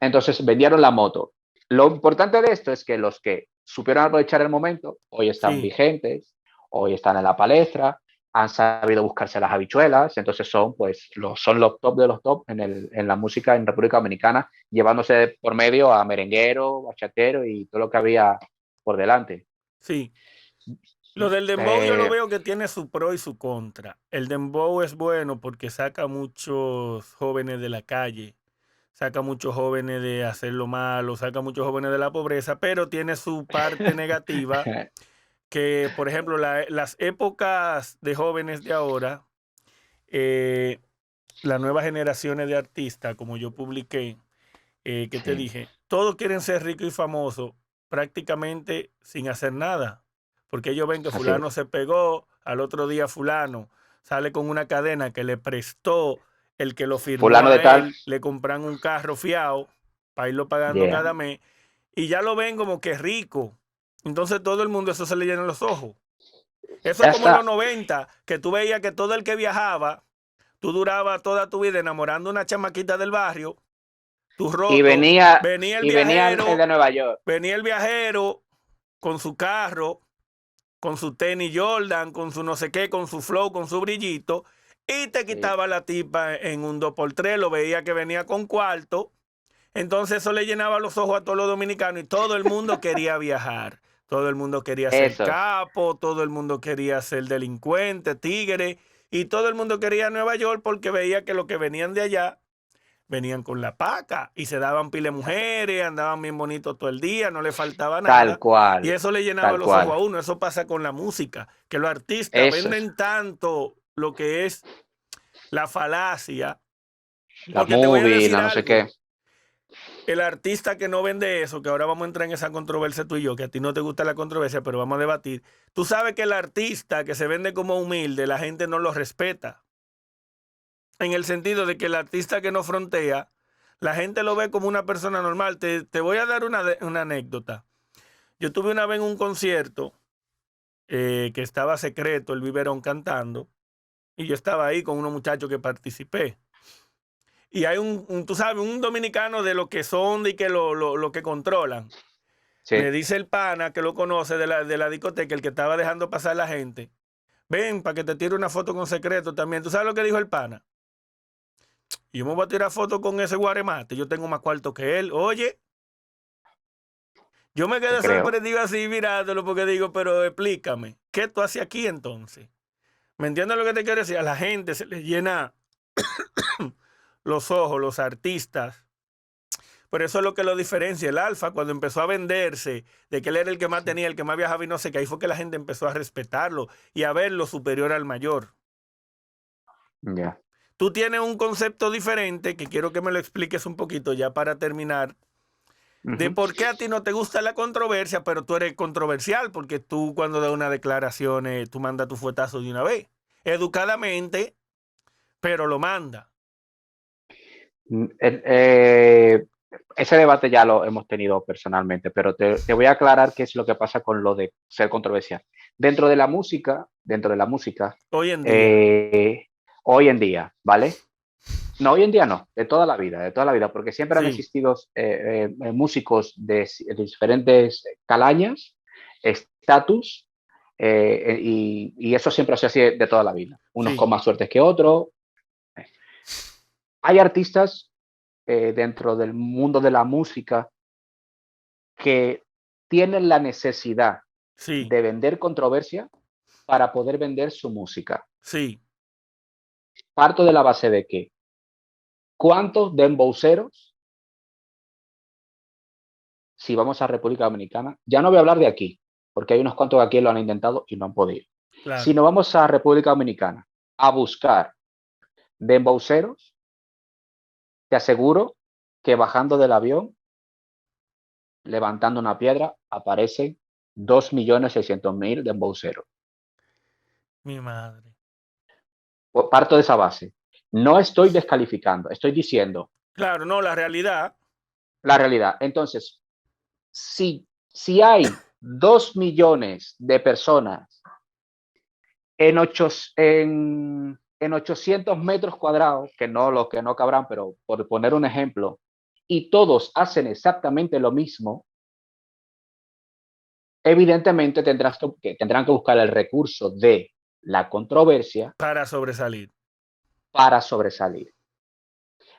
Entonces vendieron la moto. Lo importante de esto es que los que supieron aprovechar el momento, hoy están sí, vigentes, hoy están en la palestra, han sabido buscarse las habichuelas, entonces son los top de los top en la música en República Dominicana, llevándose por medio a merenguero, bachatero y todo lo que había por delante. sí. Lo del dembow yo lo Eh, veo que tiene su pro y su contra. El dembow es bueno porque saca muchos jóvenes de la calle, saca muchos jóvenes de hacer lo malo, saca muchos jóvenes de la pobreza, pero tiene su parte negativa que, por ejemplo, las épocas de jóvenes de ahora, eh, las nuevas generaciones de artistas, como yo publiqué, que te sí, dije, todos quieren ser ricos y famosos prácticamente sin hacer nada, porque ellos ven que así fulano es. se pegó, al otro día fulano sale con una cadena que le prestó el que lo firmó Fulano de a tal, él, le compran un carro fiado para irlo pagando yeah. cada mes, y ya lo ven como que es rico. Entonces todo el mundo eso se le llena los ojos. Eso es Ya como en los está. 90 que tú veías que todo el que viajaba, tú durabas toda tu vida enamorando a una chamaquita del barrio, tú Y roto, venía, venía el y venían el viajero, de Nueva York. venía el viajero con su carro, con su tenis Jordan, con su no sé qué, con su flow, con su brillito, y te Sí, quitaba la tipa en un 2x3, lo veía que venía con cuarto, entonces eso le llenaba los ojos a todos los dominicanos y todo el mundo quería viajar. Todo el mundo quería ser eso. capo, todo el mundo quería ser delincuente, tigre, y todo el mundo quería Nueva York porque veía que los que venían de allá venían con la paca y se daban pile mujeres, andaban bien bonitos todo el día, no le faltaba Tal nada. Y cual, eso le llenaba tal los ojos cual. a uno. Eso pasa con la música, que los artistas Eso es. venden tanto lo que es la falacia. La Porque te voy a movie, decir la no sé qué. algo. El artista que no vende eso, que ahora vamos a entrar en esa controversia tú y yo, que a ti no te gusta la controversia, pero vamos a debatir. Tú sabes que el artista que se vende como humilde, la gente no lo respeta. En el sentido de que el artista que no frontea, la gente lo ve como una persona normal. Te voy a dar una anécdota. Yo tuve una vez en un concierto que estaba secreto, el biberón cantando, y yo estaba ahí con unos muchachos que participé. Y hay tú sabes, un dominicano de lo que son y que lo que controlan. Me Sí, dice el pana que lo conoce de la discoteca, el que estaba dejando pasar la gente. ven para que te tire una foto con secreto también. ¿Tú sabes lo que dijo el pana? Y yo me voy a tirar foto con ese guaremate, yo tengo más cuarto que él. Oye, yo me Te quedé creo. sorprendido así mirándolo porque digo, pero explícame, ¿qué tú haces aquí entonces? ¿Me entiendes lo que te quiero decir? A la gente se les llena los ojos, los artistas. Por eso es lo que lo diferencia. El Alfa, cuando empezó a venderse, de que él era el que más Sí. tenía, el que más viajaba y no sé qué, ahí fue que la gente empezó a respetarlo y a verlo superior al mayor. Ya. Tú tienes un concepto diferente que quiero que me lo expliques un poquito ya para terminar, de Ujú. por qué a ti no te gusta la controversia, pero tú eres controversial, porque tú cuando das una declaración, tú mandas tu fuetazo de una vez. Educadamente, pero lo manda. Mm, ese debate ya lo hemos tenido personalmente, pero te voy a aclarar qué es lo que pasa con lo de ser controversial. Dentro de la música, Hoy en día. eh, hoy en día, ¿vale? No, hoy en día no, de toda la vida, porque siempre han Sí, existido músicos de diferentes calañas, estatus, y eso siempre ha sido así de toda la vida. Unos sí, con más suerte que otros. Hay artistas dentro del mundo de la música que tienen la necesidad sí, de vender controversia para poder vender su música. sí. Parto de la base de que cuántos dembowceros, si vamos a República Dominicana, ya no voy a hablar de aquí, porque hay unos cuantos que aquí lo han intentado y no han podido. Si Claro. no vamos a República Dominicana a buscar dembowceros, te aseguro que bajando del avión, levantando una piedra, aparecen 2.600.000 dembowceros. Mi madre. Parto de esa base. No estoy descalificando, estoy diciendo Claro, no, la realidad. la realidad. Entonces, si hay 2 millones de personas en 800 metros cuadrados, que no los que no cabrán, pero por poner un ejemplo, y todos hacen exactamente lo mismo, evidentemente tendrán que buscar el recurso de la controversia Para sobresalir. para sobresalir.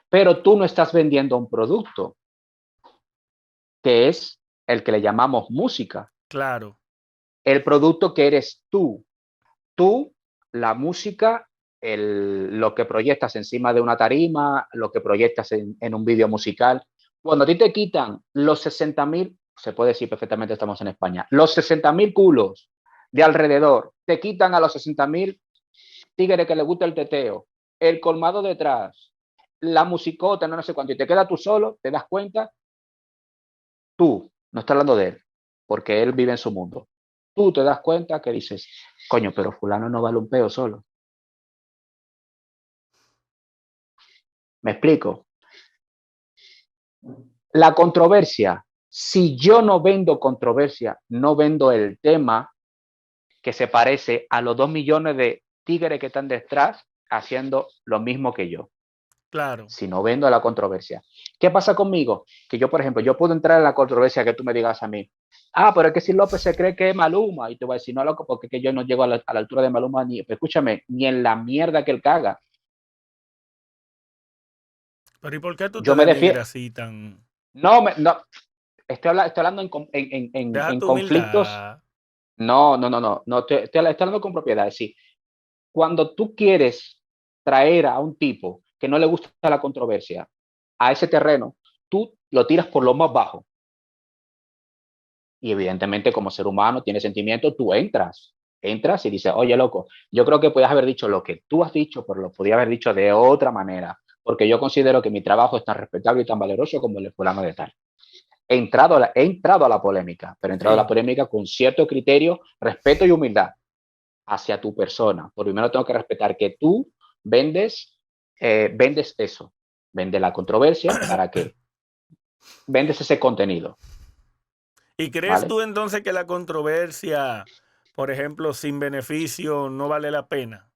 Pero tú no estás vendiendo un producto, que es el que le llamamos música. Claro, El producto que eres tú, la música, lo que proyectas encima de una tarima, lo que proyectas en un vídeo musical. Cuando a ti te quitan los 60.000, se puede decir perfectamente, estamos en España, los 60.000 culos de alrededor, te quitan a los 60.000 tigres que le gusta el teteo, el colmado detrás, la musicota, no sé cuánto, y te quedas tú solo, te das cuenta, tú, no estás hablando de él, porque él vive en su mundo. Tú te das cuenta que dices, coño, pero fulano no vale un peo solo. ¿Me explico? La controversia, si yo no vendo controversia, no vendo el tema que se parece a los 2 millones de tigres que están detrás haciendo lo mismo que yo. claro. Si no vendo la controversia. ¿Qué pasa conmigo? Que yo, por ejemplo, yo puedo entrar en la controversia que tú me digas a mí. Ah, pero es que si López se cree que es Maluma, y te voy a decir, no, loco, porque es que yo no llego a la altura de Maluma, ni, escúchame, ni en la mierda que él caga. Pero ¿y por qué tú te Yo me denigras defiendo. así tan... No, estoy hablando Deja en tu conflictos. humildad. No, estoy hablando con propiedad. Sí, cuando tú quieres traer a un tipo que no le gusta la controversia a ese terreno, tú lo tiras por lo más bajo. Y evidentemente, como ser humano, tiene sentimiento, tú entras y dices, oye, loco, yo creo que podías haber dicho lo que tú has dicho, pero lo podía haber dicho de otra manera, porque yo considero que mi trabajo es tan respetable y tan valeroso como el de fulano de tal. He entrado a la polémica, pero he entrado a la Sí. polémica con cierto criterio, respeto y humildad hacia tu persona. Por primero tengo que respetar que tú vendes eso, vendes la controversia, ¿para qué? Vendes ese contenido, ¿Y crees ¿vale? tú entonces que la controversia, por ejemplo, sin beneficio, no vale la pena?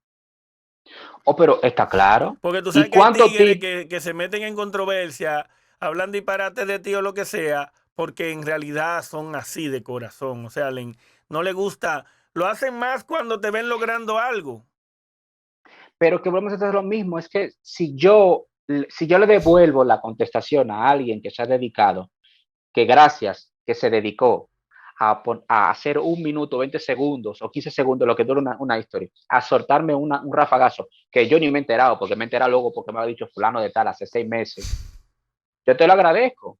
Oh, pero está claro. Porque tú ¿Y sabes que hay cuánto tigres tip? que se meten en controversia, hablan disparate de ti o lo que sea, porque en realidad son así de corazón. O sea, no le gusta. Lo hacen más cuando te ven logrando algo. Pero que volvemos a hacer lo mismo, es que si yo le devuelvo la contestación a alguien que se ha dedicado, que gracias, que se dedicó a hacer 1 minuto, 20 segundos o 15 segundos, lo que dura una historia, a soltarme un rafagazo, que yo ni me he enterado, porque me he enterado luego porque me lo ha dicho fulano de tal hace 6 meses, yo te lo agradezco,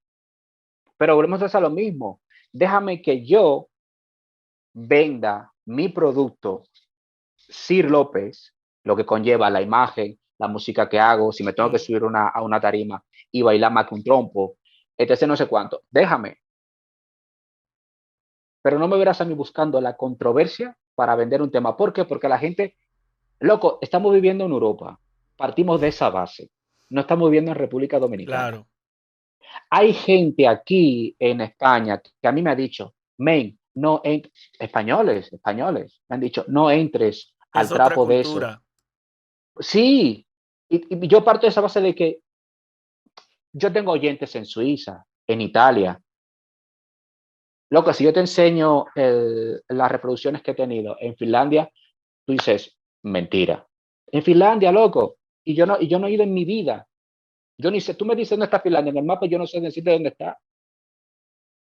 pero volvemos a hacer lo mismo. Déjame que yo venda mi producto, Sir López, lo que conlleva la imagen, la música que hago, si me tengo que subir a una tarima y bailar más que un trompo, etc. No sé cuánto. Déjame, pero no me verás a mí buscando la controversia para vender un tema. ¿Por qué? Porque la gente, loco, estamos viviendo en Europa, partimos de esa base, no estamos viviendo en República Dominicana. Claro, Hay gente aquí en España que a mí me ha dicho, men, no españoles, me han dicho, no entres es al otra trapo de eso. cultura. Sí, y yo parto de esa base de que yo tengo oyentes en Suiza, en Italia. Loco, si yo te enseño las reproducciones que he tenido en Finlandia, tú dices, mentira. En Finlandia, loco. Y yo no he ido en mi vida. Yo ni sé, tú me dices dónde está Finlandia en el mapa, yo no sé decirte dónde está.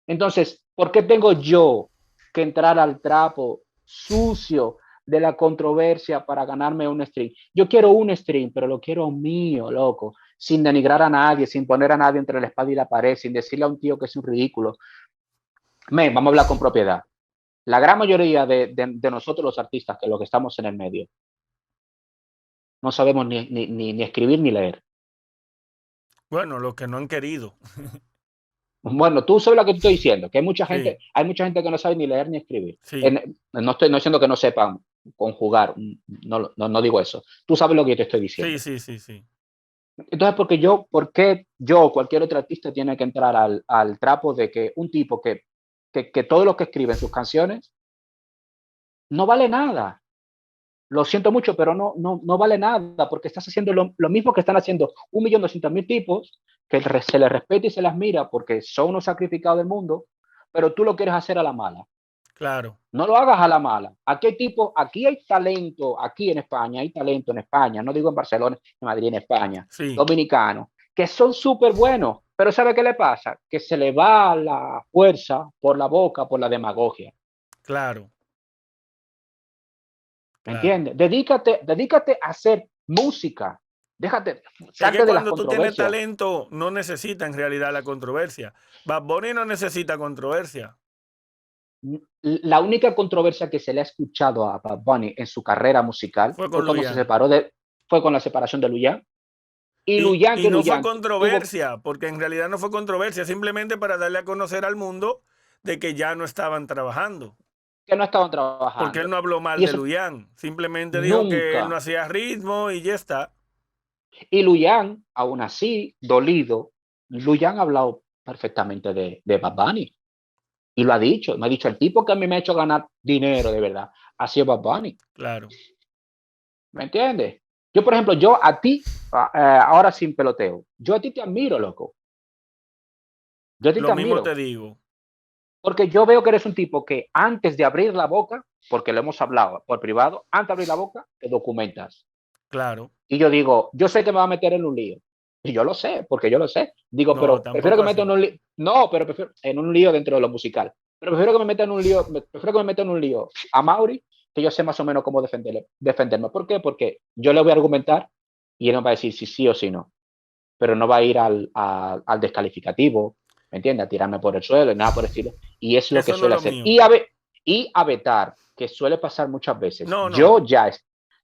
Entonces, ¿por qué tengo yo que entrar al trapo sucio de la controversia para ganarme un stream? Yo quiero un stream, pero lo quiero mío, loco, sin denigrar a nadie, sin poner a nadie entre la espada y la pared, sin decirle a un tío que es un ridículo. Vamos a hablar con propiedad. La gran mayoría de nosotros los artistas, que los que estamos en el medio, no sabemos ni escribir ni leer. Bueno, los que no han querido. Bueno, tú sabes lo que te estoy diciendo, que Sí, hay mucha gente que no sabe ni leer ni escribir. sí, No estoy diciendo que no sepan conjugar, no digo eso. Tú sabes lo que yo te estoy sí, diciendo. sí, sí, sí. Entonces, ¿por qué yo o cualquier otro artista tiene que entrar al trapo de que un tipo que todo lo que escribe en sus canciones no vale nada? Lo siento mucho, pero no vale nada porque estás haciendo lo mismo que están haciendo 1.200.000 tipos que se les respeta y se las mira porque son unos sacrificados del mundo, pero tú lo quieres hacer a la mala. Claro. No lo hagas a la mala. Aquí hay talento, aquí en España, hay talento en España, no digo en Barcelona, en Madrid, en España, Sí, dominicanos, que son súper buenos, pero ¿sabe qué le pasa? Que se le va la fuerza por la boca, por la demagogia. claro, ¿Me claro. entiendes? Dedícate a hacer música. Déjate, Es que salte de las cuando tú tienes controversias. talento, no necesita en realidad la controversia. Bad Bunny no necesita controversia. La única controversia que se le ha escuchado a Bad Bunny en su carrera musical Fue fue con cuando se Luyan. separó fue con la separación de Luyan. Y Y no fue Luyan tuvo, controversia, porque en realidad no fue controversia, simplemente para darle a conocer al mundo de que ya no estaban trabajando. que no estaban Porque él trabajando. no habló mal Y de eso Luyan, simplemente dijo que él no nunca. hacía ritmo y ya está. Y Luyan, aún así, dolido, Luyan ha hablado perfectamente de Bad Bunny. Y lo ha dicho. Me ha dicho, el tipo que a mí me ha hecho ganar dinero de verdad ha sido Bad Bunny. Claro. ¿Me entiendes? Yo, por ejemplo, yo a ti, ahora sin peloteo, yo a ti te admiro, loco. Yo a ti te Lo mismo te admiro. digo. Porque yo veo que eres un tipo que antes de abrir la boca, porque lo hemos hablado por privado, antes de abrir la boca, te documentas. Claro. Y yo digo, yo sé que me va a meter en un lío. Y yo lo sé, porque yo lo sé. Digo, No, pero prefiero que tampoco me meta así. en un lío. No, pero prefiero en un lío dentro de lo musical. Pero prefiero que me meta en un lío, prefiero que me meta en un lío a Mauri, que yo sé más o menos cómo defenderme. ¿Por qué? Porque yo le voy a argumentar y él me va a decir si sí o si no. Pero no va a ir al descalificativo, ¿me entiendes? A tirarme por el suelo y nada por el estilo. Y es lo que Eso no es suele lo hacer. mío. Y a vetar, que suele pasar muchas veces. No, no.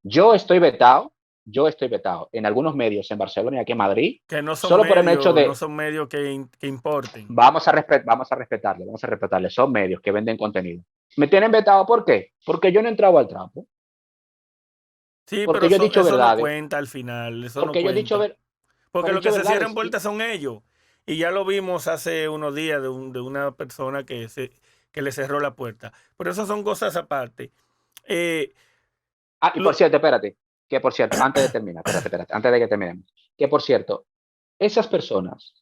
Yo estoy vetado, yo estoy vetado en algunos medios en Barcelona y aquí en Madrid, Que solo por el hecho no de, son medios que importen. vamos a respetarle, son medios que venden contenido. Me tienen vetado, ¿por qué? Porque yo no he entrado al trapo, Sí, pero porque yo he dicho eso no verdades, cuenta al final, eso no porque yo he dicho, cuenta. Porque he lo que dicho se cierran verdades. puertas son ellos. Y ya lo vimos hace unos días de una persona que le cerró la puerta. Pero eso son cosas aparte. Eh, Y por lo- cierto, espérate, que por cierto, antes de terminar, espérate, antes de que terminemos, que por cierto, esas personas,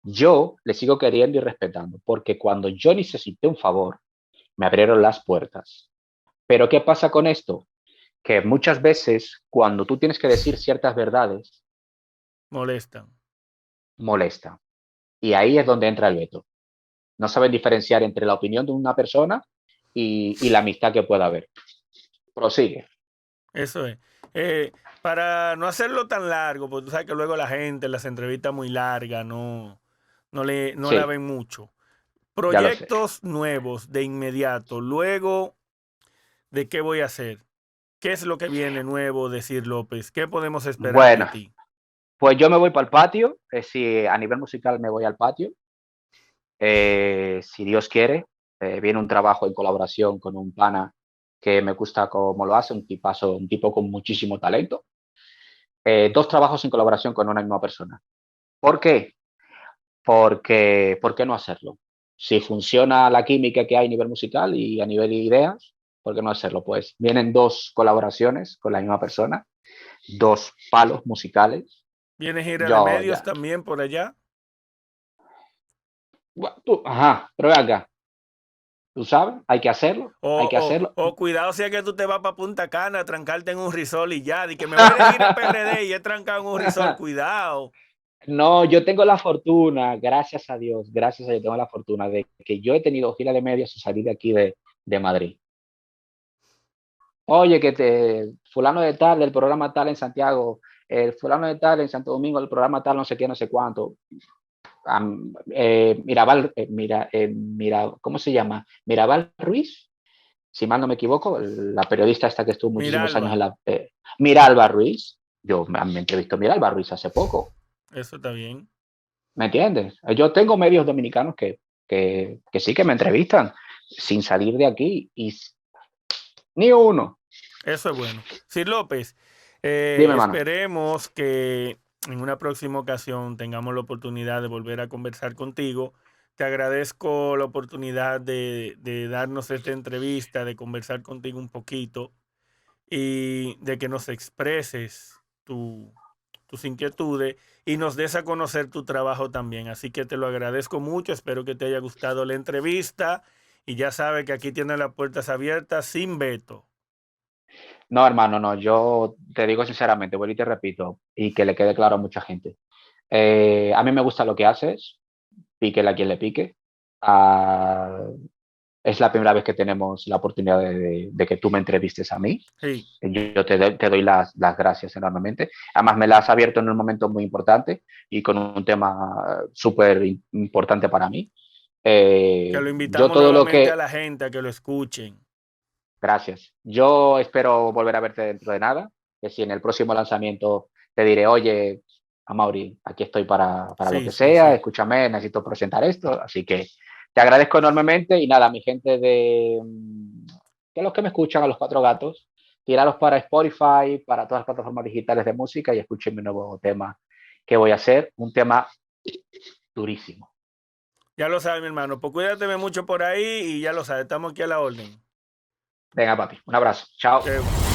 yo les sigo queriendo y respetando, porque cuando yo necesité un favor, me abrieron las puertas. Pero ¿qué pasa con esto? Que muchas veces cuando tú tienes que decir ciertas verdades, Molestan. molesta. Y ahí es donde entra el veto. No saben diferenciar entre la opinión de una persona y la amistad que pueda haber. Prosigue. Eso es. Eh, para no hacerlo tan largo, porque tú sabes que luego la gente, las entrevistas muy largas, no la Sí, ven mucho. ya lo sé. Proyectos nuevos de inmediato, luego de qué voy a hacer. ¿Qué es lo que viene nuevo de Sir López? ¿Qué podemos esperar de Bueno, ti? pues yo me voy para el patio. Si a nivel musical me voy al patio. Si Dios quiere, viene un trabajo en colaboración con un pana que me gusta cómo lo hace, un tipo con muchísimo talento. Dos trabajos en colaboración con una misma persona. ¿Por qué? Porque, ¿por qué no hacerlo? Si funciona la química que hay a nivel musical y a nivel de ideas, ¿por qué no hacerlo? Pues vienen dos colaboraciones con la misma persona, dos palos musicales. ¿Viene gira de Yo medios ya. también por allá? Ajá, pero ve acá, tú sabes, hay que hacerlo, hay que hacerlo. O cuidado si es que tú te vas para Punta Cana a trancarte en un risol y ya, de que me voy de gira PRD y he trancado en un risol, cuidado. No, yo tengo la fortuna, gracias a Dios, tengo la fortuna de que yo he tenido gira de medios y salir de aquí de Madrid. Oye, fulano de tal, del programa tal en Santiago, el fulano de tal en Santo Domingo, el programa tal, no sé qué, no sé cuánto. Mirabal, ¿cómo se llama? Mirabal Ruiz, si mal no me equivoco, la periodista esta que estuvo Mira, muchísimos años Alba, en la... Miralba Ruiz, yo me entrevistó a Miralba Ruiz hace poco. eso está bien. ¿Me entiendes? Yo tengo medios dominicanos que sí que me entrevistan sin salir de aquí y ni uno. Eso es bueno. Sir López, Dime, hermano. esperemos que en una próxima ocasión tengamos la oportunidad de volver a conversar contigo. Te agradezco la oportunidad de darnos esta entrevista, de conversar contigo un poquito y de que nos expreses tus inquietudes y nos des a conocer tu trabajo también. Así que te lo agradezco mucho, espero que te haya gustado la entrevista y ya sabes que aquí tienes las puertas abiertas sin veto. No, hermano, no. Yo te digo sinceramente, vuelvo y te repito, y que le quede claro a mucha gente. A mí me gusta lo que haces, píquele a quien le pique. Ah, es la primera vez que tenemos la oportunidad de que tú me entrevistes a mí. Sí, Yo te doy las gracias enormemente. Además, me las has abierto en un momento muy importante y con un tema súper importante para mí. que lo Yo invitamos todo lo nuevamente a que... la gente a que lo escuchen. Gracias. Yo espero volver a verte dentro de nada, que si en el próximo lanzamiento te diré, oye, Amaury, aquí estoy para lo Sí, que sí, sea, sí. escúchame, necesito presentar esto, así que te agradezco enormemente y nada, mi gente que los que me escuchan a los cuatro gatos, tiraros para Spotify, para todas las plataformas digitales de música y escuchen mi nuevo tema que voy a hacer, un tema durísimo. Ya lo sabes, mi hermano. Pues cuídate mucho por ahí y ya lo sabes, estamos aquí a la orden. Venga, papi, un abrazo, chao. Que